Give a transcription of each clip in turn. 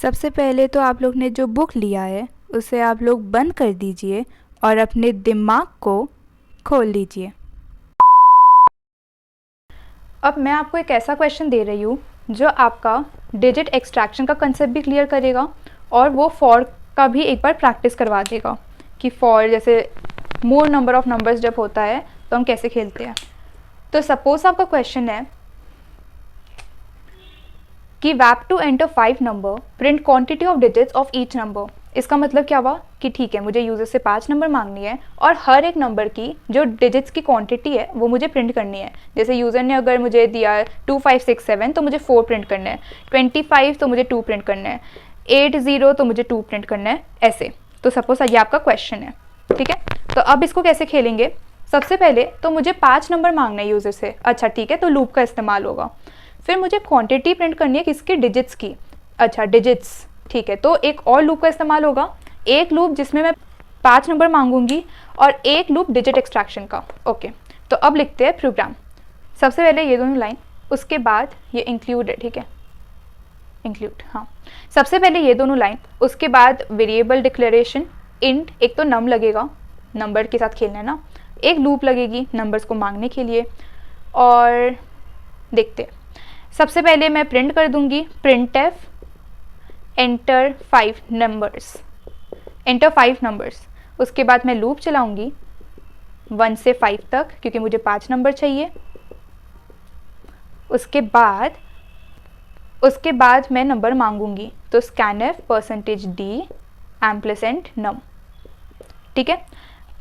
सबसे पहले तो आप लोग ने जो बुक लिया है उसे आप लोग बंद कर दीजिए और अपने दिमाग को खोल लीजिए। अब मैं आपको एक ऐसा क्वेश्चन दे रही हूँ जो आपका डिजिट एक्सट्रैक्शन का कंसेप्ट भी क्लियर करेगा और वो फॉर का भी एक बार प्रैक्टिस करवा देगा कि फॉर जैसे मोर नंबर ऑफ नंबर्स जब होता है तो हम कैसे खेलते हैं। तो सपोज आपका क्वेश्चन है कि वैप to enter 5 number print quantity of digits of each number. इसका मतलब क्या हुआ कि ठीक है, मुझे यूज़र से 5 नंबर मांगनी है और हर एक नंबर की जो डिजिट्स की क्वांटिटी है वो मुझे प्रिंट करनी है। जैसे यूज़र ने अगर मुझे दिया 2 5 6 7 तो मुझे 4 प्रिंट करना है, 25 तो मुझे 2 प्रिंट करना है, 80 तो मुझे 2 प्रिंट करना है, ऐसे। तो सपोज ये आपका क्वेश्चन है, ठीक है। तो अब इसको कैसे खेलेंगे, सबसे पहले तो मुझे 5 नंबर मांगना है यूज़र से। अच्छा ठीक है, तो लूप का इस्तेमाल होगा। फिर मुझे क्वांटिटी प्रिंट करनी है किसकी, डिजिट्स की। अच्छा डिजिट्स, ठीक है, तो एक और लूप का इस्तेमाल होगा, एक लूप जिसमें मैं 5 नंबर मांगूंगी और एक लूप डिजिट एक्सट्रैक्शन का। ओके, तो अब लिखते हैं प्रोग्राम। सबसे पहले ये दोनों लाइन, उसके बाद ये इंक्लूड है, ठीक है, इंक्लूड, हाँ। सबसे पहले ये दोनों लाइन, उसके बाद वेरिएबल डिक्लेरेशन इंट, एक तो नम लगेगा, नंबर के साथ खेलना है ना, एक लूप लगेगी नंबर्स को मांगने के लिए। और देखते हैं, सबसे पहले मैं प्रिंट कर दूंगी printf enter 5 numbers, enter 5 numbers. उसके बाद मैं लूप चलाऊंगी 1 से 5 तक क्योंकि मुझे 5 नंबर चाहिए। उसके बाद मैं नंबर मांगूंगी, तो scanf %d एम्परसेंड num, ठीक है।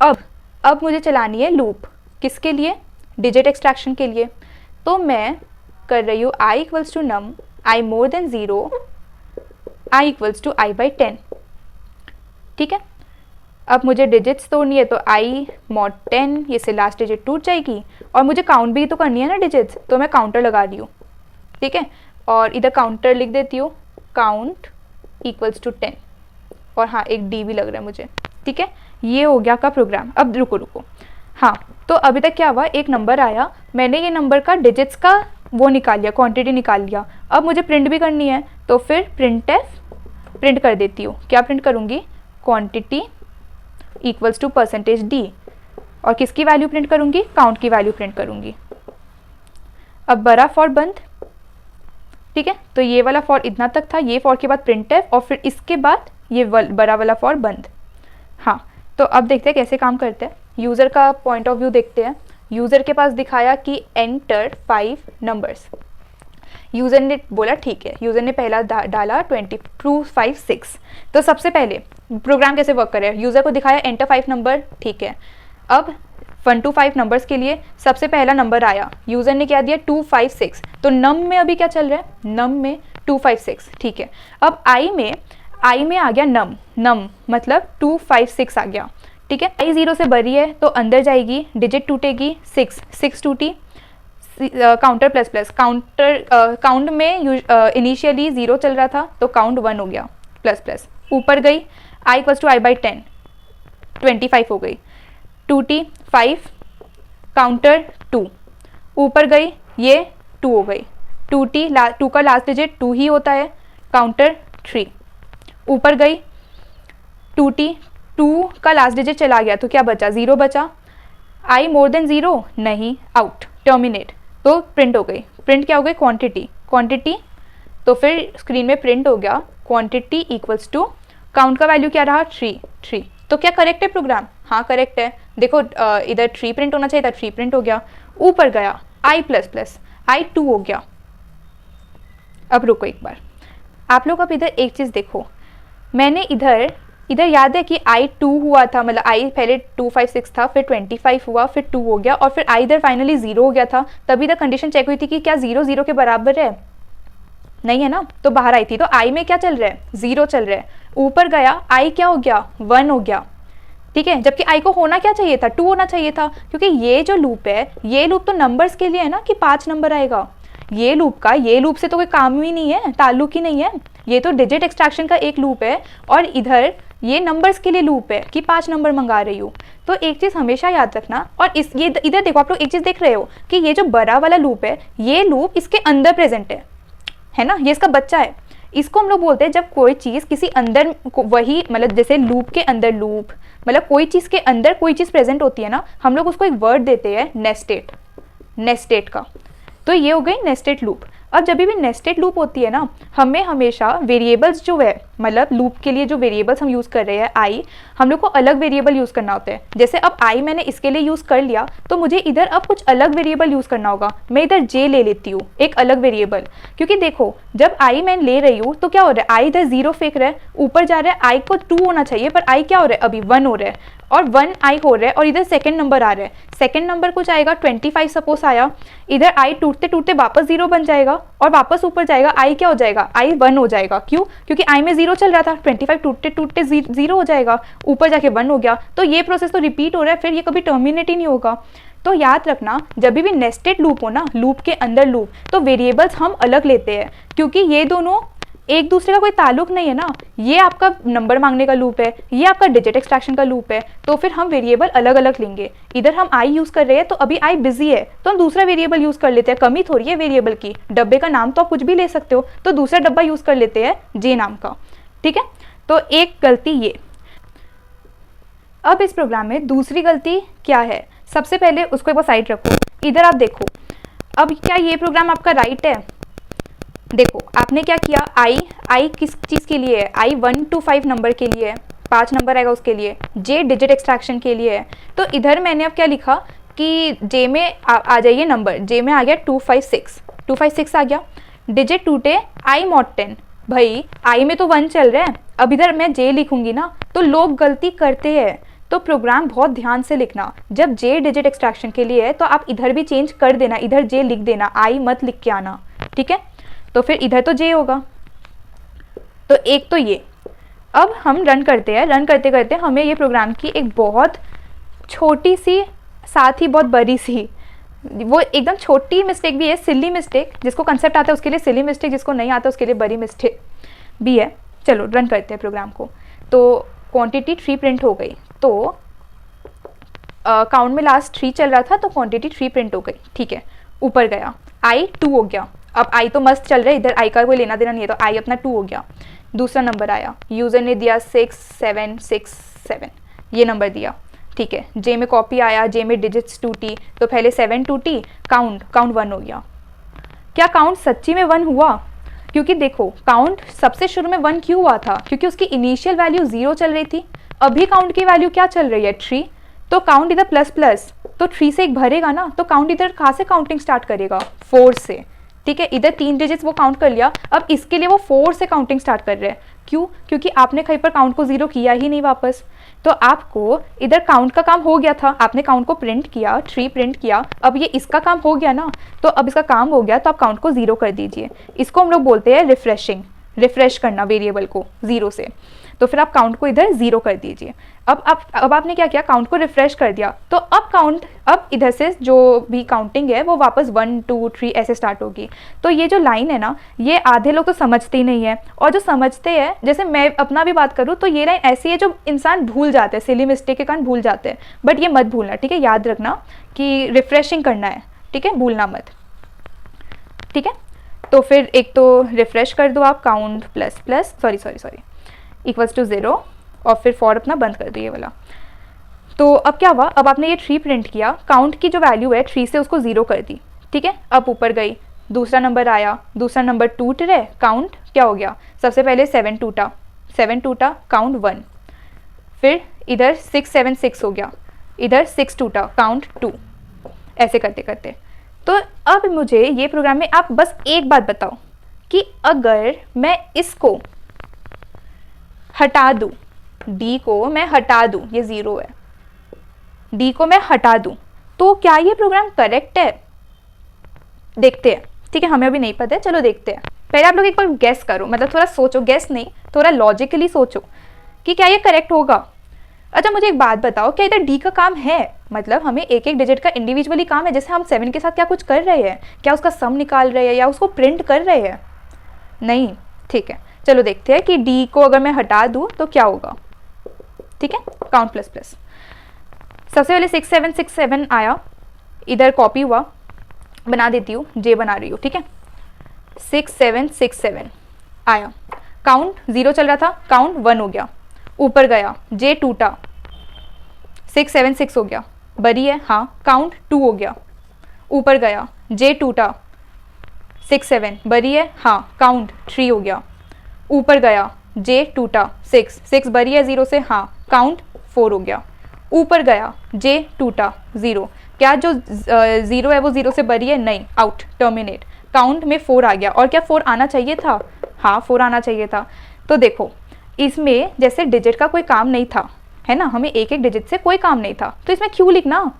अब मुझे चलानी है लूप, किसके लिए, डिजिट एक्सट्रैक्शन के लिए। तो मैं कर रही हूँ i equals to num, i more than 0, i equals to i by 10, ठीक है। अब मुझे डिजिट्स तोड़नी है, तो i मॉड 10, ये से लास्ट डिजिट टूट जाएगी और मुझे काउंट भी तो करनी है ना डिजिट्स, तो मैं काउंटर लगा रही हूँ, ठीक है। और इधर काउंटर लिख देती हूँ, काउंट इक्वल्स टू 10, और हाँ एक d भी लग रहा है मुझे, ठीक है। ये हो गया का प्रोग्राम। अब रुको, हाँ, तो अभी तक क्या हुआ, एक नंबर आया, मैंने ये नंबर का डिजिट्स का वो निकाल लिया, क्वांटिटी निकाल लिया। अब मुझे प्रिंट भी करनी है, तो फिर प्रिंट कर देती हूँ। क्या प्रिंट करूँगी, क्वांटिटी इक्वल्स टू %d, और किसकी वैल्यू प्रिंट करूँगी, काउंट की वैल्यू प्रिंट करूँगी। अब बड़ा फॉर बंद, ठीक है, तो ये वाला फॉर इतना तक था, ये फॉर के बाद printf, और फिर इसके बाद ये बड़ा वाला फॉर बंद। हाँ, तो अब देखते हैं कैसे काम करते हैं, यूज़र का पॉइंट ऑफ व्यू देखते हैं। यूज़र के पास दिखाया कि एंटर 5 नंबर्स, यूज़र ने बोला ठीक है, यूज़र ने पहला डाला 20 2 5 6। तो सबसे पहले प्रोग्राम कैसे वर्क करे, यूज़र को दिखाया एंटर 5 नंबर, ठीक है। अब 1 to 5 नंबर्स के लिए सबसे पहला नंबर आया, यूज़र ने क्या दिया 2 5 6, तो नम में अभी क्या चल रहा है, नम में 2 5 6, ठीक है। अब आई में आ गया नम मतलब 2 5 6 आ गया, ठीक है। आई 0 से बड़ी है तो अंदर जाएगी, डिजिट टूटेगी 6 टूटी, काउंटर प्लस प्लस, काउंट में इनिशियली 0 चल रहा था तो काउंट 1 हो गया, प्लस प्लस ऊपर गई, आई इक्वल्स टू आई बाई 10, 25 हो गई, 2t 5, काउंटर 2, ऊपर गई, ये 2 हो गई, 2 का लास्ट डिजिट 2 ही होता है, काउंटर 3, ऊपर गई 2 का लास्ट डिजिट चला गया तो क्या बचा, 0 बचा, i मोर देन 0 नहीं, आउट, टर्मिनेट, तो प्रिंट हो गई। प्रिंट क्या हो गई, क्वांटिटी, तो फिर स्क्रीन में प्रिंट हो गया क्वांटिटी इक्वल्स टू काउंट का वैल्यू क्या रहा 3। तो क्या करेक्ट है प्रोग्राम, हाँ करेक्ट है। देखो इधर 3 प्रिंट होना चाहिए था, 3 प्रिंट हो गया, ऊपर गया i प्लस प्लस, i 2 हो गया। अब रुको एक बार, आप लोग अब इधर एक चीज़ देखो, मैंने इधर याद है कि i 2 हुआ था, मतलब i पहले 2 5 6 था, फिर 25 हुआ, फिर 2 हो गया, और फिर i इधर फाइनली 0 हो गया था। तभी तक कंडीशन चेक हुई थी कि क्या 0 0 के बराबर है, नहीं है ना, तो बाहर आई थी। तो i में क्या चल रहा है, 0 चल रहा है, ऊपर गया i क्या हो गया, 1 हो गया, ठीक है। जबकि i को होना क्या चाहिए था, 2 होना चाहिए था, क्योंकि ये जो लूप है, ये लूप तो नंबर्स के लिए है ना कि 5 नंबर आएगा। ये लूप से तो कोई काम ही नहीं है, ताल्लुक ही नहीं है, ये तो डिजिट एक्सट्रैक्शन का एक लूप है, और इधर ये नंबर्स के लिए लूप है कि 5 नंबर मंगा रही हूँ। तो एक चीज़ हमेशा याद रखना, और ये इधर देखो, आप लोग एक चीज़ देख रहे हो कि ये जो बड़ा वाला लूप है, ये लूप इसके अंदर प्रेजेंट है ना, ये इसका बच्चा है। इसको हम लोग बोलते हैं जब कोई चीज़ किसी अंदर वही मतलब जैसे लूप के अंदर लूप, मतलब कोई चीज़ के अंदर कोई चीज़ प्रेजेंट होती है ना, हम लोग उसको एक वर्ड देते हैं नेस्टेड, नेस्टेड का। तो ये हो गई नेस्टेड लूप। अब जब भी नेस्टेड लूप होती है ना, हमें हमेशा वेरिएबल्स जो है मतलब लूप के लिए जो वेरिएबल्स हम यूज़ कर रहे हैं आई, हम लोग को अलग वेरिएबल यूज़ करना होता है। जैसे अब आई मैंने इसके लिए यूज़ कर लिया तो मुझे इधर अब कुछ अलग वेरिएबल यूज़ करना होगा। मैं इधर जे ले लेती हूँ एक अलग वेरिएबल, क्योंकि देखो जब आई मैं ले रही हूँ तो क्या हो रहा है, आई इधर 0 फेंक रहा है, ऊपर जा रहा है, आई को 2 होना चाहिए पर आई क्या हो रहा है अभी 1 हो रहा है, और 1 आई हो रहा है और इधर सेकंड नंबर आ रहा है। सेकंड नंबर कुछ आएगा 25 सपोज आया, इधर आई टूटते टूटते वापस 0 बन जाएगा और वापस ऊपर जाएगा, आई क्या हो जाएगा, आई 1 हो जाएगा। क्यों? क्योंकि आई में 0 चल रहा था, 25 टूटते टूटते 0 हो जाएगा, ऊपर जाके 1 हो गया। तो ये प्रोसेस तो रिपीट हो रहा है, फिर ये कभी टर्मिनेट ही नहीं होगा। तो याद रखना जब भी नेस्टेड लूप हो ना, लूप के अंदर लूप, तो वेरिएबल्स हम अलग लेते हैं क्योंकि ये दोनों एक दूसरे का कोई ताल्लुक नहीं है ना। ये आपका नंबर मांगने का लूप है, ये आपका डिजिट एक्सट्रैक्शन का लूप है, तो फिर हम वेरिएबल अलग अलग लेंगे। इधर हम आई यूज़ कर रहे हैं तो अभी आई बिजी है तो हम दूसरा वेरिएबल यूज़ कर लेते हैं, कमी थोड़ी है वेरिएबल की। डब्बे का नाम तो आप कुछ भी ले सकते हो, तो दूसरा डब्बा यूज़ कर लेते हैं जे नाम का। ठीक है, तो एक गलती ये। अब इस प्रोग्राम में दूसरी गलती क्या है, सबसे पहले उसको एक बार साइड रखो, इधर आप देखो। अब क्या ये प्रोग्राम आपका राइट है? देखो आपने क्या किया, आई किस चीज़ के लिए है, आई 1 to 5 नंबर के लिए है, 5 नंबर आएगा उसके लिए। जे डिजिट एक्सट्रैक्शन के लिए है, तो इधर मैंने अब क्या लिखा कि जे में आ जाइए नंबर, जे में आ गया 256 आ गया। डिजिट टूटे आई मॉड 10, भाई आई में तो 1 चल रहा है, अब इधर मैं जे लिखूंगी ना तो लोग गलती करते हैं। तो प्रोग्राम बहुत ध्यान से लिखना, जब जे डिजिट एक्सट्रैक्शन के लिए है तो आप इधर भी चेंज कर देना, इधर जे लिख देना, आई मत लिख के आना। ठीक है, तो फिर इधर तो जे होगा। तो एक तो ये। अब हम रन करते हैं, रन करते करते हमें ये प्रोग्राम की एक बहुत छोटी सी साथ ही बहुत बड़ी सी, वो एकदम छोटी मिस्टेक भी है, सिली मिस्टेक, जिसको कंसेप्ट आता है उसके लिए सिली मिस्टेक, जिसको नहीं आता उसके लिए बड़ी मिस्टेक भी है। चलो रन करते हैं प्रोग्राम को। तो क्वांटिटी 3 प्रिंट हो गई, तो काउंट में लास्ट 3 चल रहा था तो क्वांटिटी 3 प्रिंट हो गई। ठीक है, ऊपर गया, आई 2 हो गया। अब आई तो मस्त चल रहा है, इधर आई का कोई लेना देना नहीं है, तो आई अपना 2 हो गया। दूसरा नंबर आया, यूज़र ने दिया 6767, ये नंबर दिया। ठीक है, जे में कॉपी आया, जे में डिजिट्स टूटी, तो पहले 7 टूटी, काउंट 1 हो गया। क्या काउंट सच्ची में 1 हुआ? क्योंकि देखो काउंट सबसे शुरू में 1 क्यों हुआ था, क्योंकि उसकी इनिशियल वैल्यू 0 चल रही थी। अभी काउंट की वैल्यू क्या चल रही है, 3, तो काउंट इधर प्लस प्लस, तो 3 से एक भरेगा ना, तो काउंट इधर कहाँ से काउंटिंग स्टार्ट करेगा, 4 से। ठीक है, इधर 3 डिजिट्स वो काउंट कर लिया, अब इसके लिए वो 4 से काउंटिंग स्टार्ट कर रहे हैं। क्यों? क्योंकि आपने कहीं पर काउंट को 0 किया ही नहीं वापस, तो आपको इधर काउंट का काम हो गया था, आपने काउंट को प्रिंट किया, 3 प्रिंट किया, अब ये इसका काम हो गया ना, तो अब इसका काम हो गया तो आप काउंट को 0 कर दीजिए। इसको हम लोग बोलते हैं रिफ्रेशिंग, रिफ्रेश करना वेरिएबल को 0 से। तो फिर आप काउंट को इधर 0 कर दीजिए। अब आपने क्या किया, काउंट को रिफ्रेश कर दिया, तो अब इधर से जो भी काउंटिंग है वो वापस 1 2 3 ऐसे स्टार्ट होगी। तो ये जो लाइन है ना, ये आधे लोग तो समझते ही नहीं है, और जो समझते हैं, जैसे मैं अपना भी बात करूँ तो ये लाइन ऐसी है जो इंसान भूल जाते हैं, सिली मिस्टेक के कारण भूल जाते हैं, बट ये मत भूलना। ठीक है, याद रखना कि रिफ्रेशिंग करना है। ठीक है, भूलना मत। ठीक है, तो फिर एक तो रिफ्रेश कर दो आप, count plus plus sorry equals to 0, और फिर फॉर अपना बंद कर दो ये वाला। तो अब क्या हुआ, अब आपने ये 3 प्रिंट किया, काउंट की जो वैल्यू है 3 से उसको 0 कर दी। ठीक है, अब ऊपर गई, दूसरा नंबर आया, दूसरा नंबर टूट रहे, काउंट क्या हो गया, सबसे पहले 7 टूटा, काउंट 1, फिर इधर 676 हो गया, इधर 6 टूटा, काउंट 2, ऐसे करते करते। तो अब मुझे ये प्रोग्राम में आप बस एक बात बताओ कि अगर मैं इसको हटा दूँ, डी को मैं हटा दूँ, ये 0 है, डी को मैं हटा दूँ, तो क्या ये प्रोग्राम करेक्ट है? देखते हैं। ठीक है, हमें अभी नहीं पता है, चलो देखते हैं। पहले आप लोग एक बार गेस करो, मतलब थोड़ा सोचो, गेस नहीं, थोड़ा लॉजिकली सोचो कि क्या ये करेक्ट होगा। अच्छा मुझे एक बात बताओ, क्या इधर डी का काम है? मतलब हमें एक एक डिजिट का इंडिविजुअली काम है, जैसे हम 7 के साथ क्या कुछ कर रहे हैं, क्या उसका सम निकाल रहे हैं या उसको प्रिंट कर रहे हैं? नहीं। ठीक है, चलो देखते हैं कि डी को अगर मैं हटा दूँ तो क्या होगा। ठीक है, काउंट प्लस प्लस, सबसे पहले 6767 आया, इधर कॉपी हुआ, बना देती हूँ, जे बना रही हूँ। ठीक है, 6767 आया, काउंट 0 चल रहा था, काउंट 1 हो गया, ऊपर गया, जे टूटा, 6 7 6 हो गया, बरी है हाँ, काउंट 2 हो गया, ऊपर गया, जे टूटा, 6 7 बरी है हाँ, काउंट 3 हो गया, ऊपर गया, जे टूटा, 6 6 बरी है 0 से हाँ, काउंट 4 हो गया, ऊपर गया, जे टूटा, 0, क्या जो 0 है वो 0 से बरी है, नहीं, आउट, टर्मिनेट, काउंट में 4 आ गया, और क्या 4 आना चाहिए था, हाँ 4 आना चाहिए था। तो देखो इसमें जैसे डिजिट का कोई काम नहीं था, है ना, हमें एक एक डिजिट से कोई काम नहीं था, तो इसमें क्यों लिखना।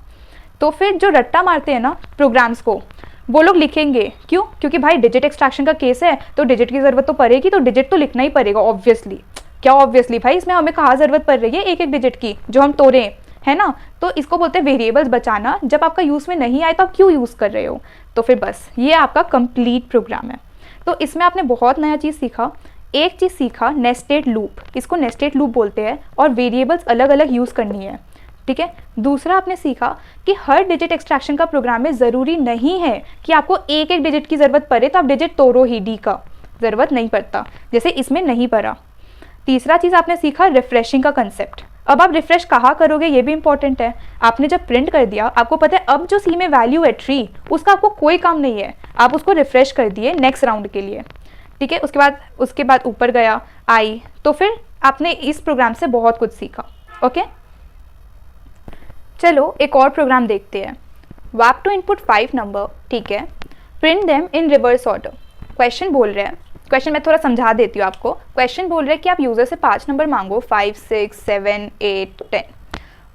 तो फिर जो रट्टा मारते हैं ना प्रोग्राम्स को, वो लोग लिखेंगे क्यों, क्योंकि भाई डिजिट एक्सट्रैक्शन का केस है तो डिजिट की ज़रूरत तो पड़ेगी, तो डिजिट तो लिखना ही पड़ेगा ऑब्वियसली। क्या ऑब्वियसली भाई, इसमें हमें कहाँ ज़रूरत पड़ रही है एक एक डिजिट की जो हम तोड़ें, है ना। तो इसको बोलते हैं वेरिएबल्स बचाना, जब आपका यूज़ में नहीं आए तो आप क्यों यूज़ कर रहे हो। तो फिर बस ये आपका कंप्लीट प्रोग्राम है। तो इसमें आपने बहुत नया चीज़ सीखा। एक चीज़ सीखा नेस्टेड लूप, इसको नेस्टेड लूप बोलते हैं, और वेरिएबल्स अलग अलग यूज़ करनी है, ठीक है। दूसरा आपने सीखा कि हर डिजिट एक्सट्रैक्शन का प्रोग्राम में ज़रूरी नहीं है कि आपको एक एक डिजिट की ज़रूरत पड़े तो आप डिजिट तोड़ो ही, डी का ज़रूरत नहीं पड़ता, जैसे इसमें नहीं पड़ा। तीसरा चीज़ आपने सीखा रिफ्रेशिंग का कंसेप्ट। अब आप रिफ्रेश कहाँ करोगे ये भी इंपॉर्टेंट है। आपने जब प्रिंट कर दिया, आपको पता है अब जो सी में वैल्यू है 3, उसका आपको कोई काम नहीं है, आप उसको रिफ्रेश कर दिए नेक्स्ट राउंड के लिए, ठीक है। उसके बाद ऊपर गया आई, तो फिर आपने इस प्रोग्राम से बहुत कुछ सीखा। ओके, चलो एक और प्रोग्राम देखते हैं। वैप टू इनपुट 5 नंबर, ठीक है, print them in reverse order. Question बोल रहे हैं, क्वेश्चन मैं थोड़ा समझा देती हूँ आपको। क्वेश्चन बोल रहे हैं कि आप यूज़र से 5 नंबर मांगो, 5 6 7 8 10,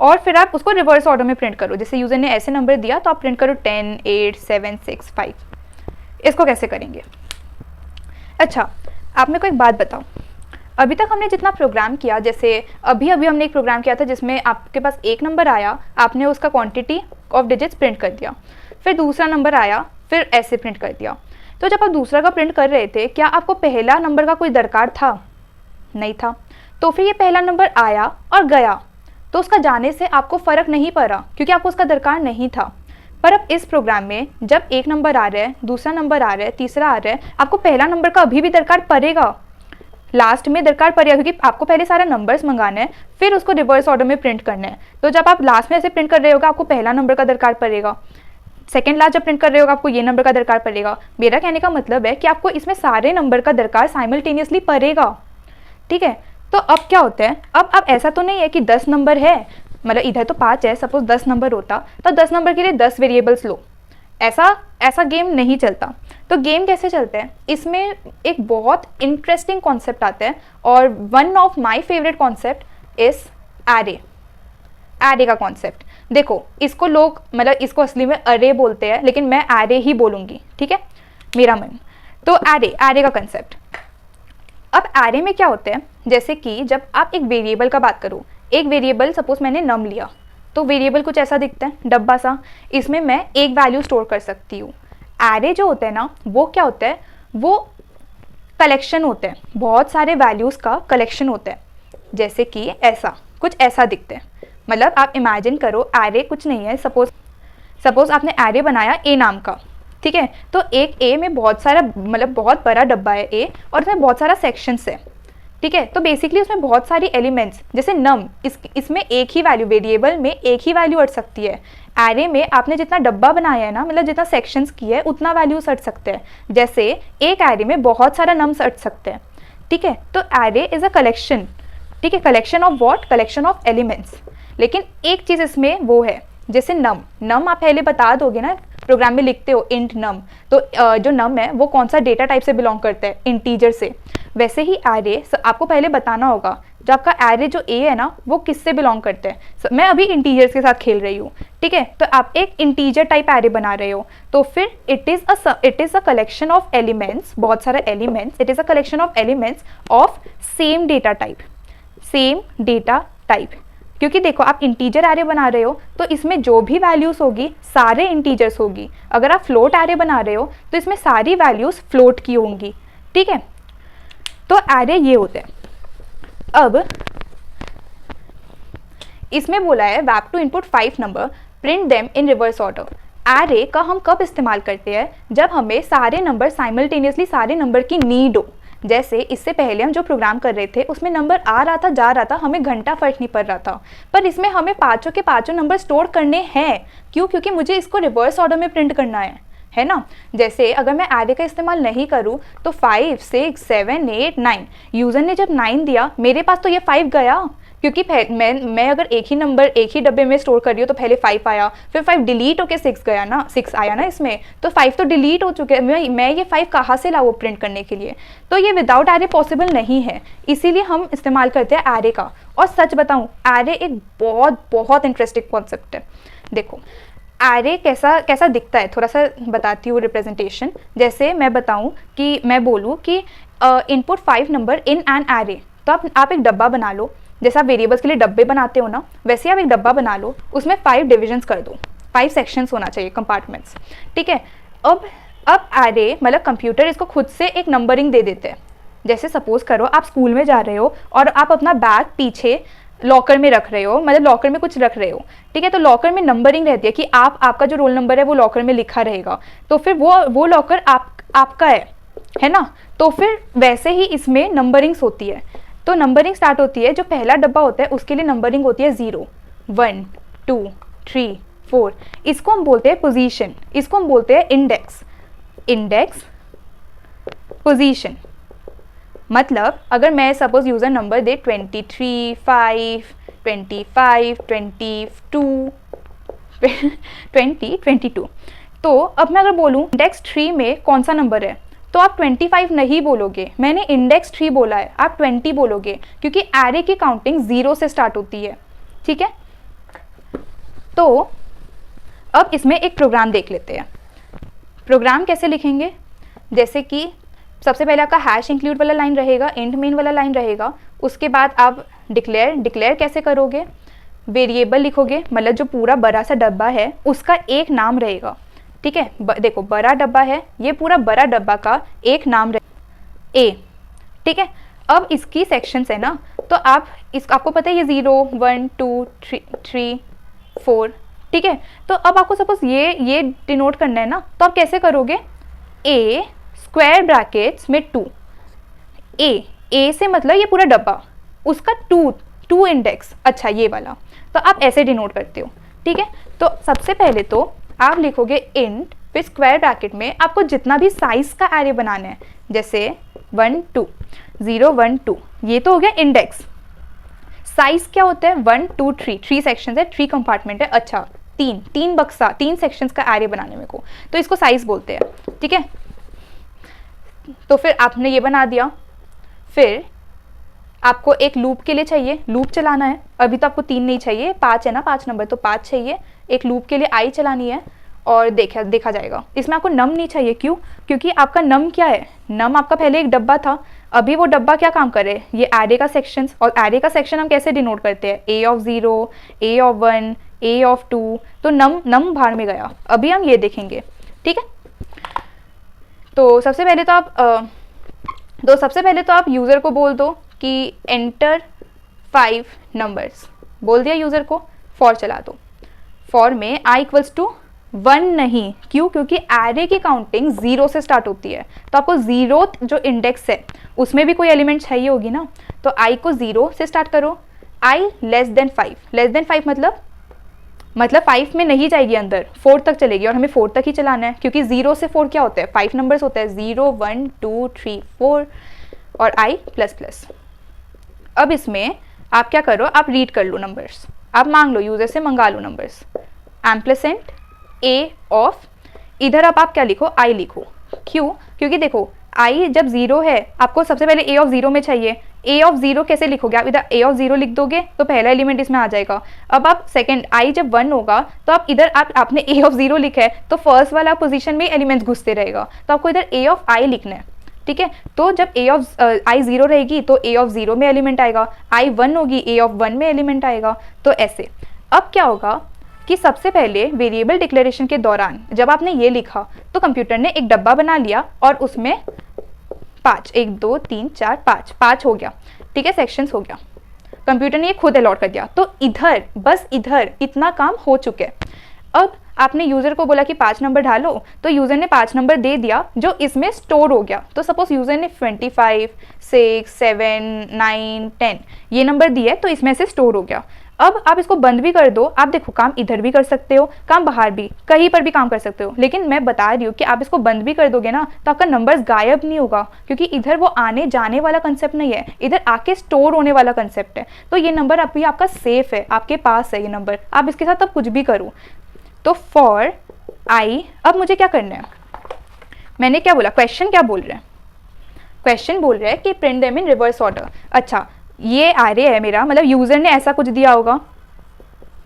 और फिर आप उसको रिवर्स ऑर्डर में प्रिंट करो। जैसे यूज़र ने ऐसे नंबर दिया तो आप प्रिंट करो 10 8 7 6 5। इसको कैसे करेंगे। अच्छा, आप मेरे को एक बात बताओ, अभी तक हमने जितना प्रोग्राम किया, जैसे अभी हमने एक प्रोग्राम किया था जिसमें आपके पास एक नंबर आया, आपने उसका क्वांटिटी ऑफ डिजिट्स प्रिंट कर दिया, फिर दूसरा नंबर आया, फिर ऐसे प्रिंट कर दिया। तो जब आप दूसरा का प्रिंट कर रहे थे, क्या आपको पहला नंबर का कोई दरकार था, नहीं था। तो फिर ये पहला नंबर आया और गया, तो उसका जाने से आपको फ़र्क नहीं पड़ा क्योंकि आपको उसका दरकार नहीं था। पर अब इस प्रोग्राम में जब एक नंबर आ रहा है, दूसरा नंबर आ रहा है, तीसरा आ रहा है, आपको पहला नंबर का अभी भी दरकार पड़ेगा, लास्ट में दरकार पड़ेगा, क्योंकि आपको पहले सारा नंबर्स मंगाना है, फिर उसको रिवर्स ऑर्डर में प्रिंट करना है। तो जब आप लास्ट में ऐसे प्रिंट कर रहे होगा, आपको पहला नंबर का दरकार पड़ेगा, सेकंड लास्ट जब प्रिंट कर रहे होगा आपको ये नंबर का दरकार पड़ेगा। मेरा कहने का मतलब है कि आपको इसमें सारे नंबर का दरकार साइमल्टेनियसली पड़ेगा, ठीक है। तो अब क्या होता है, अब ऐसा तो नहीं है कि 10 नंबर है, मतलब इधर तो 5 है, सपोज 10 नंबर होता तो 10 नंबर के लिए 10 वेरिएबल्स लो, ऐसा गेम नहीं चलता। तो गेम कैसे चलते हैं, इसमें एक बहुत इंटरेस्टिंग कॉन्सेप्ट आता है, और one of my favourite concept is array का कॉन्सेप्ट। देखो इसको लोग, मतलब इसको असली में अरे बोलते हैं, लेकिन मैं एरे ही बोलूँगी, ठीक है, मेरा मन। तो एरे का कंसेप्ट। अब एरे में क्या होता है, जैसे कि जब आप एक वेरिएबल का बात करो, एक वेरिएबल सपोज मैंने नम लिया, तो वेरिएबल कुछ ऐसा दिखता है, डब्बा सा, इसमें मैं एक वैल्यू स्टोर कर सकती हूँ। एरे जो होता है ना, वो क्या होता है, वो कलेक्शन होते हैं, बहुत सारे वैल्यूज़ का कलेक्शन होता है। जैसे कि ऐसा कुछ ऐसा दिखता है, मतलब आप इमेजिन करो एरे कुछ नहीं है, सपोज आपने एरे बनाया ए नाम का, ठीक है। तो एक ए में बहुत सारा, मतलब बहुत बड़ा डब्बा है ए, और उसमें बहुत सारा सेक्शंस है, ठीक है। तो बेसिकली उसमें बहुत सारी एलिमेंट्स, जैसे नम, इसमें एक ही वैल्यू, वेरिएबल में एक ही वैल्यू अट सकती है। एरे में आपने जितना डब्बा बनाया है ना, मतलब जितना सेक्शंस किया है उतना वैल्यूज अट सकते हैं। जैसे एक एरे में बहुत सारा नम्स अट सकते हैं, ठीक है। तो एरे इज अ कलेक्शन, ठीक है, collection of what, collection of elements. लेकिन एक चीज़ इसमें वो है, जैसे नम आप पहले बता दोगे ना, प्रोग्राम में लिखते हो इंट नम, तो जो नम है वो कौन सा डेटा टाइप से बिलोंग करता है, इंटीजर से। वैसे ही एरे आपको पहले बताना होगा, जो आपका एरे जो ए है ना, वो किससे बिलोंग करता है। मैं अभी इंटीजर्स के साथ खेल रही हूँ, ठीक है। तो आप एक इंटीजर टाइप एरे बना रहे हो, तो फिर it is a collection of elements, बहुत सारे elements, it is a collection of elements of same data type. क्योंकि देखो आप इंटीजर एरे बना रहे हो, तो इसमें जो भी वैल्यूज़ होगी सारे इंटीजर्स होगी। अगर आप फ्लोट एरे बना रहे हो तो इसमें सारी वैल्यूज़ फ्लोट की होंगी, ठीक है। तो एरे ये होते हैं। अब इसमें बोला है वैप to input 5 number, print them in reverse order. Array का हम कब इस्तेमाल करते हैं, जब हमें सारे नंबर साइमल्टेनियसली, सारे नंबर की नीड हो। जैसे इससे पहले हम जो प्रोग्राम कर रहे थे उसमें नंबर आ रहा था जा रहा था, हमें घंटा फर्क नहीं पड़ रहा था, पर इसमें हमें पाँचों के पाँचों नंबर स्टोर करने हैं। क्यों? क्योंकि मुझे इसको रिवर्स ऑर्डर में प्रिंट करना है ना। जैसे अगर मैं एरे का इस्तेमाल नहीं करूँ तो 5, 6, 7, 8, 9, यूज़र ने जब 9 दिया मेरे पास तो ये 5 गया, क्योंकि मैं अगर एक ही नंबर एक ही डब्बे में स्टोर कर रही हूँ तो पहले 5 आया, फिर 5 डिलीट होके 6 गया ना, 6 आया ना इसमें, तो 5 तो डिलीट हो चुके हैं। मैं ये 5 कहाँ से लाऊँ प्रिंट करने के लिए? तो ये विदाउट एरे पॉसिबल नहीं है, इसीलिए हम इस्तेमाल करते हैं एरे का। और सच बताऊँ, एरे एक बहुत बहुत इंटरेस्टिंग कॉन्सेप्ट है। देखो एरे कैसा दिखता है, थोड़ा सा बताती हूँ रिप्रेजेंटेशन। जैसे मैं बताऊँ कि मैं बोलूँ कि input 5 number in an array, तो आप एक डब्बा बना लो, जैसे आप वेरिएबल्स के लिए डब्बे बनाते हो ना, वैसे आप एक डब्बा बना लो, उसमें 5 डिविजन्स कर दो, 5 सेक्शंस होना चाहिए, कंपार्टमेंट्स, ठीक है। अब एरे मतलब कंप्यूटर इसको खुद से एक नंबरिंग दे देते हैं। जैसे सपोज करो आप स्कूल में जा रहे हो और आप अपना बैग पीछे लॉकर में रख रहे हो, मतलब लॉकर में कुछ रख रहे हो, ठीक है, तो लॉकर में नंबरिंग रहती है कि आपका जो रोल नंबर है वो लॉकर में लिखा रहेगा, तो फिर वो लॉकर आपका है ना। तो फिर वैसे ही इसमें नंबरिंग्स होती है। तो नंबरिंग स्टार्ट होती है, जो पहला डब्बा होता है उसके लिए नंबरिंग होती है 0, 1, 2, 3, 4, इसको हम बोलते हैं पोजीशन, इसको हम बोलते हैं इंडेक्स पोजीशन। मतलब अगर मैं सपोज यूज़र नंबर दे 23, 5, 25, 22, 22, तो अब मैं अगर बोलूँ इंडेक्स 3 में कौन सा नंबर है, तो आप 25 नहीं बोलोगे, मैंने इंडेक्स 3 बोला है, आप 20 बोलोगे, क्योंकि एरे की काउंटिंग 0 से स्टार्ट होती है, ठीक है। तो अब इसमें एक प्रोग्राम देख लेते हैं। प्रोग्राम कैसे लिखेंगे? जैसे कि सबसे पहले आपका हैश इंक्लूड वाला लाइन रहेगा, इंट मेन वाला लाइन रहेगा, उसके बाद आप डिक्लेयर कैसे करोगे? वेरिएबल लिखोगे, मतलब जो पूरा बड़ा सा डब्बा है उसका एक नाम रहेगा, ठीक है। देखो बड़ा डब्बा है, ये पूरा बड़ा डब्बा का एक नाम रहेगा ए, ठीक है। अब इसकी सेक्शंस है ना, तो आपको पता है ये 0, 1, 2, 3, 4, ठीक है। तो अब आपको सपोज ये डिनोट करना है ना, तो आप कैसे करोगे? ए स्क्वायर ब्रैकेट्स में 2, ए से मतलब ये पूरा डब्बा, उसका 2 इंडेक्स, अच्छा ये वाला, तो आप ऐसे डिनोट करते हो, ठीक है। तो सबसे पहले तो आप लिखोगे इंट, फिर स्क्वायर ब्रैकेट में आपको जितना भी साइज का एरे बनाना है, जैसे 1, 2, 0, 1, 2, ये तो हो गया इंडेक्स। साइज क्या होता है? 1, 2, 3 सेक्शंस है, 3 कंपार्टमेंट है, अच्छा 3 बक्सा, 3 सेक्शंस का एरे बनाने में को, तो इसको साइज बोलते हैं, ठीक है। तो फिर आपने ये बना दिया, फिर आपको एक लूप के लिए चाहिए, लूप चलाना है। अभी तो आपको 3 नहीं चाहिए, 5 है ना, 5 नंबर, तो 5 चाहिए। एक लूप के लिए आई चलानी है और देखा जाएगा। इसमें आपको नम नहीं चाहिए, क्यों? क्योंकि आपका नम क्या है? नम आपका पहले एक डब्बा था, अभी वो डब्बा क्या काम करे? ये एरे का सेक्शन, और एरे का सेक्शन हम कैसे डिनोट करते हैं? A of 0, A of 1, A of 2, तो नम बाहर में गया। अभी हम ये देखेंगे, ठीक है। तो सबसे पहले तो आप यूज़र को बोल दो कि एंटर 5 नंबर्स, बोल दिया यूज़र को, फॉर चला दो। फॉर में i इक्वल्स टू 1 नहीं, क्यों? क्योंकि एरे की काउंटिंग 0 से स्टार्ट होती है, तो आपको 0th जो इंडेक्स है उसमें भी कोई एलिमेंट चाहिए होगी ना, तो i को 0 से स्टार्ट करो। i लेस देन 5 मतलब 5 में नहीं जाएगी अंदर, 4 तक चलेगी, और हमें 4 तक ही चलाना है, क्योंकि 0 से 4 क्या होता है? 5 नंबर्स होता है, 0, 1, 2, 3, 4 और i प्लस प्लस। अब इसमें आप क्या करो, आप रीड कर लो नंबर्स, आप मांग लो, यूज़र से मंगा लो नंबर्स। एम्परसेंड ए ऑफ, इधर अब आप क्या लिखो? i लिखो। क्यों? क्योंकि देखो i जब 0 है, आपको सबसे पहले a ऑफ 0 में चाहिए। a ऑफ 0 कैसे लिखोगे? आप इधर a ऑफ 0 लिख दोगे तो पहला एलिमेंट इसमें आ जाएगा। अब आप सेकंड i जब 1 होगा तो आप इधर आपने a ऑफ 0 लिखा है, तो फर्स्ट वाला पोजीशन में एलिमेंट्स घुसते रहेगा, तो आपको इधर a ऑफ i लिखना है, ठीक है। तो जब a ऑफ i 0 रहेगी तो a ऑफ 0 में एलिमेंट आएगा, i 1 होगी, a ऑफ 1 में एलिमेंट आएगा, तो ऐसे। अब क्या होगा कि सबसे पहले वेरिएबल डिक्लेरेशन के दौरान जब आपने ये लिखा तो कंप्यूटर ने एक डब्बा बना लिया और उसमें 5, 1, 2, 3, 4, 5 हो गया, ठीक है, सेक्शंस हो गया। कंप्यूटर ने ये खुद अलॉट कर दिया, तो इधर बस इतना काम हो चुका है। अब आपने यूज़र को बोला कि 5 नंबर डालो, तो यूज़र ने 5 नंबर दे दिया जो इसमें स्टोर हो गया। तो सपोज यूज़र ने 25, 6, 7, 9, 10 ये नंबर दिए तो इसमें से स्टोर हो गया। अब आप इसको बंद भी कर दो, आप देखो काम इधर भी कर सकते हो, काम बाहर भी, कहीं पर भी काम कर सकते हो, लेकिन मैं बता रही हूँ कि आप इसको बंद भी कर दोगे ना तो आपका नंबर्स गायब नहीं होगा, क्योंकि इधर वो आने जाने वाला कंसेप्ट नहीं है, इधर आके स्टोर होने वाला कंसेप्ट है। तो ये नंबर अभी आपका सेफ है, आपके पास है ये नंबर, आप इसके साथ अब कुछ भी करो। तो फॉर आई, अब मुझे क्या करना है, मैंने क्या बोला, क्वेश्चन क्या बोल रहे हैं, क्वेश्चन बोल रहे हैं कि print them in reverse order. अच्छा, ये एरे है मेरा, मतलब यूज़र ने ऐसा कुछ दिया होगा,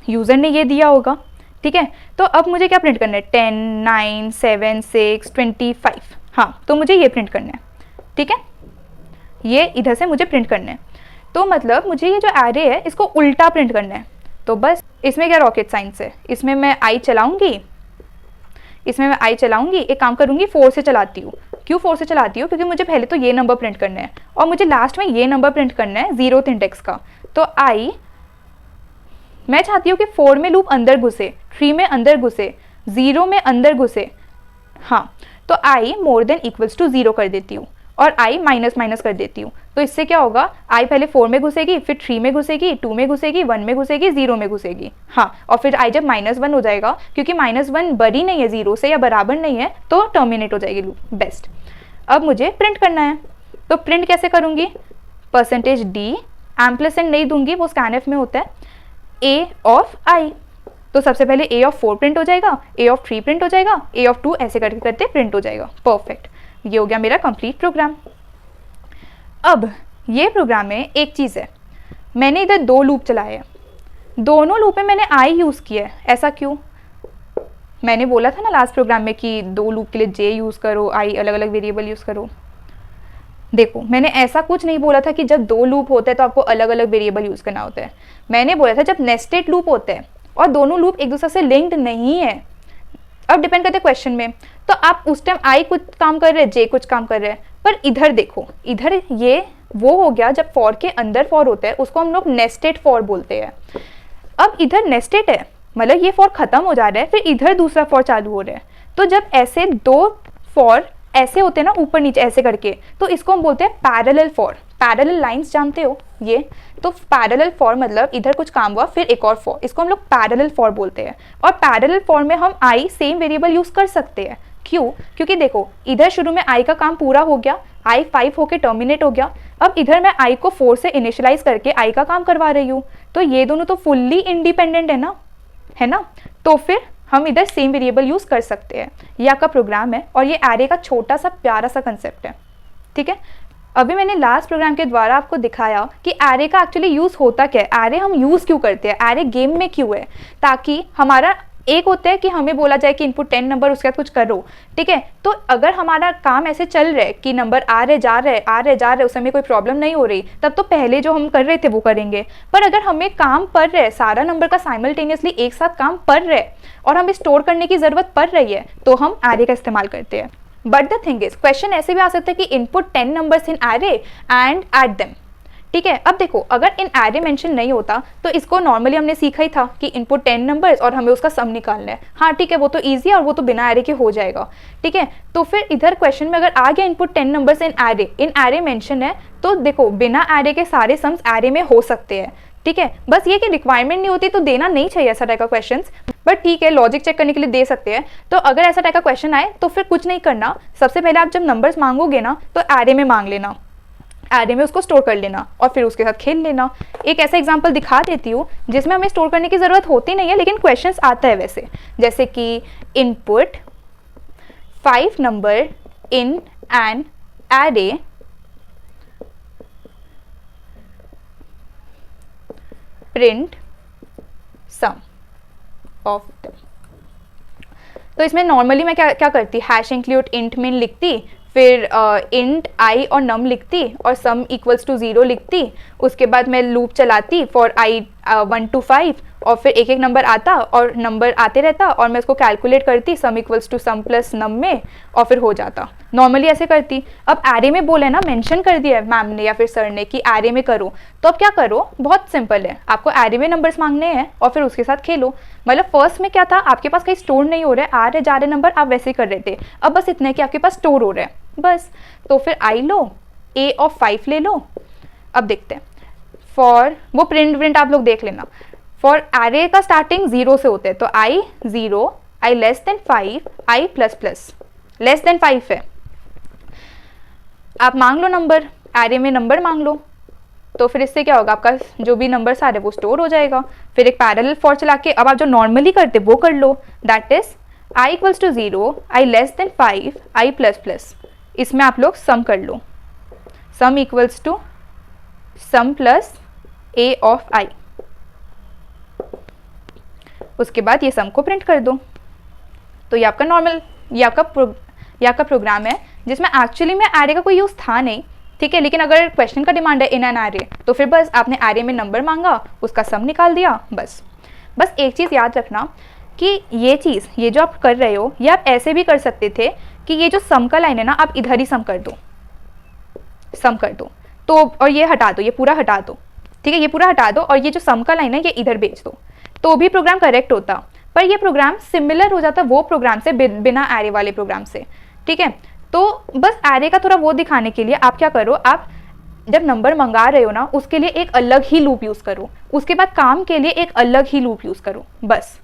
यूज़र ने ये दिया होगा, ठीक है। तो अब मुझे क्या प्रिंट करना है, 10, 9, 7, 6, 25, हाँ, तो मुझे ये प्रिंट करना है, ठीक है, ये इधर से मुझे प्रिंट करना है। तो मतलब मुझे ये जो एरे है इसको उल्टा प्रिंट करना है। तो बस इसमें क्या रॉकेट साइंस है, इसमें मैं आई चलाऊंगी, एक काम करूंगी 4 से चलाती हूँ। क्यों 4 से चलाती हूँ, क्योंकि मुझे पहले तो ये नंबर प्रिंट करना है और मुझे लास्ट में ये नंबर प्रिंट करना है 0th इंडेक्स का। तो आई, मैं चाहती हूँ कि 4 में लूप अंदर घुसे, 3 में अंदर घुसे, 0 में अंदर घुसे, हाँ। तो आई मोर देन इक्वल्स टू 0 कर देती हूँ और आई माइनस माइनस कर देती हूँ। तो इससे क्या होगा, आई पहले 4 में घुसेगी, फिर 3 में घुसेगी, 2 में घुसेगी, 1 में घुसेगी, 0 में घुसेगी, हाँ। और फिर आई जब -1 हो जाएगा, क्योंकि -1 बड़ी नहीं है 0 से या बराबर नहीं है, तो टर्मिनेट हो जाएगी लूप। बेस्ट। अब मुझे प्रिंट करना है, तो प्रिंट कैसे करूँगी, %d, एम्परसेंड नहीं दूंगी, वो स्कैनफ में होता है, a ऑफ i। तो सबसे पहले a ऑफ 4 प्रिंट हो जाएगा, a ऑफ 3 प्रिंट हो जाएगा, a ऑफ 2 ऐसे करते करते प्रिंट हो जाएगा। परफेक्ट, ये हो गया मेरा कंप्लीट प्रोग्राम। अब ये प्रोग्राम में एक चीज़ है, मैंने इधर 2 लूप चलाए हैं, दोनों लूप में मैंने आई यूज़ किया है। ऐसा क्यों, मैंने बोला था ना लास्ट प्रोग्राम में कि 2 लूप के लिए जे यूज़ करो, आई अलग अलग वेरिएबल यूज़ करो। देखो, मैंने ऐसा कुछ नहीं बोला था कि जब 2 लूप होते हैं तो आपको अलग अलग वेरिएबल यूज़ करना होता है। मैंने बोला था जब नेस्टेड लूप होते हैं और दोनों लूप एक दूसरे से लिंक्ड नहीं है, अब डिपेंड करते हैं क्वेश्चन में, तो आप उस टाइम आई कुछ काम कर रहे हैं, जे कुछ काम कर रहे हैं। पर इधर देखो, इधर ये वो हो गया जब फॉर के अंदर फॉर होता है, उसको हम लोग नेस्टेड फॉर बोलते हैं। अब इधर नेस्टेड है, मतलब ये फॉर खत्म हो जा रहा है, फिर इधर दूसरा फॉर चालू हो रहा है। तो जब ऐसे 2 फॉर ऐसे होते हैं ना, ऊपर नीचे ऐसे करके, तो इसको हम बोलते हैं पैरेलल फॉर। पैरेलल लाइंस जानते हो ये, तो पैरेलल फॉर मतलब इधर कुछ काम हुआ फिर एक और फॉर, इसको हम लोग पैरेलल फॉर बोलते हैं। और पैरेलल फॉर में हम आई सेम वेरिएबल यूज कर सकते हैं। क्यों, क्योंकि देखो इधर शुरू में आई का काम पूरा हो गया, आई 5 होके टर्मिनेट हो गया, अब इधर मैं आई को 4 से इनिशियलाइज करके आई का काम करवा रही हूँ, तो ये दोनों तो फुल्ली इंडिपेंडेंट है ना। तो फिर हम इधर सेम वेरिएबल यूज कर सकते हैं। ये आपका प्रोग्राम है और ये एरे का छोटा सा प्यारा सा कंसेप्ट है, ठीक है। अभी मैंने लास्ट प्रोग्राम के द्वारा आपको दिखाया कि एरे का एक्चुअली यूज होता क्या है, एरे हम यूज क्यों करते हैं, एरे गेम में क्यों है, ताकि हमारा एक होता है कि हमें बोला जाए कि इनपुट 10 नंबर, उसके बाद कुछ करो, ठीक है। तो अगर हमारा काम ऐसे चल रहा है कि नंबर आ रहे जा रहे उस समय कोई प्रॉब्लम नहीं हो रही, तब तो पहले जो हम कर रहे थे वो करेंगे। पर अगर हमें काम पड़ रहा है, सारा नंबर का साइमल्टेनियसली एक साथ काम पड़ रहा है और हमें स्टोर करने की जरूरत पड़ रही है, तो हम एरे का इस्तेमाल करते हैं। But the thing is, question ऐसे भी आ सकता है कि input 10 numbers in array and add them, ठीक है। अब देखो, अगर इन एरे मेंशन नहीं होता तो इसको नॉर्मली हमने सीखा ही था कि इनपुट 10 नंबर्स और हमें उसका सम निकालना है, हाँ ठीक है, वो तो ईजी है और वो तो बिना एरे के हो जाएगा, ठीक है। तो फिर इधर क्वेश्चन में अगर आ गया input 10 numbers in array mention है, तो देखो बिना एरे के सारे सम्स एरे में हो सकते हैं, ठीक है। बस ये कि रिक्वायरमेंट नहीं होती तो देना नहीं चाहिए ऐसा टाइप का क्वेश्चन, बट ठीक है, लॉजिक चेक करने के लिए दे सकते हैं। तो अगर ऐसा टाइप का क्वेश्चन आए तो फिर कुछ नहीं करना, सबसे पहले आप जब नंबर्स मांगोगे ना तो एरे में मांग लेना, एरे में उसको स्टोर कर लेना और फिर उसके साथ खेल लेना। एक ऐसा एग्जांपल दिखा देती हूँ जिसमें हमें स्टोर करने की ज़रूरत होती नहीं है, लेकिन क्वेश्चंस आता है वैसे, जैसे कि input 5 number in an array print sum of them. तो इसमें नॉर्मली मैं क्या करती, हैश इंक्लूड इंट मिन लिखती, फिर इंट आई और नम लिखती और सम इक्वल्स टू 0 लिखती, उसके बाद मैं लूप चलाती फॉर आई 1 to 5 और फिर एक एक नंबर आता और नंबर आते रहता और मैं उसको कैलकुलेट करती sum equals to sum plus num में और फिर हो जाता। नॉर्मली ऐसे करती। अब एरे में बोले ना, मेंशन कर दिया है मैम ने या फिर सर ने कि एरे में करो, तो अब क्या करो, बहुत सिंपल है, आपको एरे में नंबर्स मांगने हैं और फिर उसके साथ खेलो। मतलब फर्स्ट में क्या था, आपके पास कहीं स्टोर नहीं हो रहा है, आ रहे जा रहे नंबर, आप वैसे ही कर रहे थे। अब बस इतना है कि आपके पास स्टोर हो रहा है बस। तो फिर आई लो, ए ऑफ 5 ले लो। अब देखते हैं फॉर वो प्रिंट आप लोग देख लेना। फॉर एरे का स्टार्टिंग 0 से होते हैं, तो आई 0, I less than 5, I plus plus, less than 5 है। आप मांग लो नंबर, एरे में नंबर मांग लो, तो फिर इससे क्या होगा, आपका जो भी नंबर सारे वो स्टोर हो जाएगा। फिर एक पैरेलल फॉर चला के अब आप जो नॉर्मली करते वो कर लो, that is I equals to 0, I less than 5, I plus plus. इसमें आप लोग सम कर लो, sum equals to sum plus A of I. उसके बाद ये सम को प्रिंट कर दो। तो ये आपका नॉर्मल, ये आपका प्रोग्राम है जिसमें एक्चुअली में एरे का कोई यूज़ था नहीं, ठीक है। लेकिन अगर क्वेश्चन का डिमांड है इन एन एरे, तो फिर बस आपने एरे में नंबर मांगा, उसका सम निकाल दिया बस। बस एक चीज़ याद रखना कि ये जो आप कर रहे हो, ये आप ऐसे भी कर सकते थे कि ये जो सम का लाइन है ना, आप इधर ही सम कर दो तो, और ये हटा दो, ये पूरा हटा दो, ठीक है, ये पूरा हटा दो और ये जो सम का लाइन है ये इधर भेज दो, तो भी प्रोग्राम करेक्ट होता। पर ये प्रोग्राम सिमिलर हो जाता वो प्रोग्राम से, बिना एरे वाले प्रोग्राम से, ठीक है। तो बस एरे का थोड़ा वो दिखाने के लिए आप क्या करो, आप जब नंबर मंगा रहे हो ना, उसके लिए एक अलग ही लूप यूज़ करो, उसके बाद काम के लिए एक अलग ही लूप यूज़ करो बस।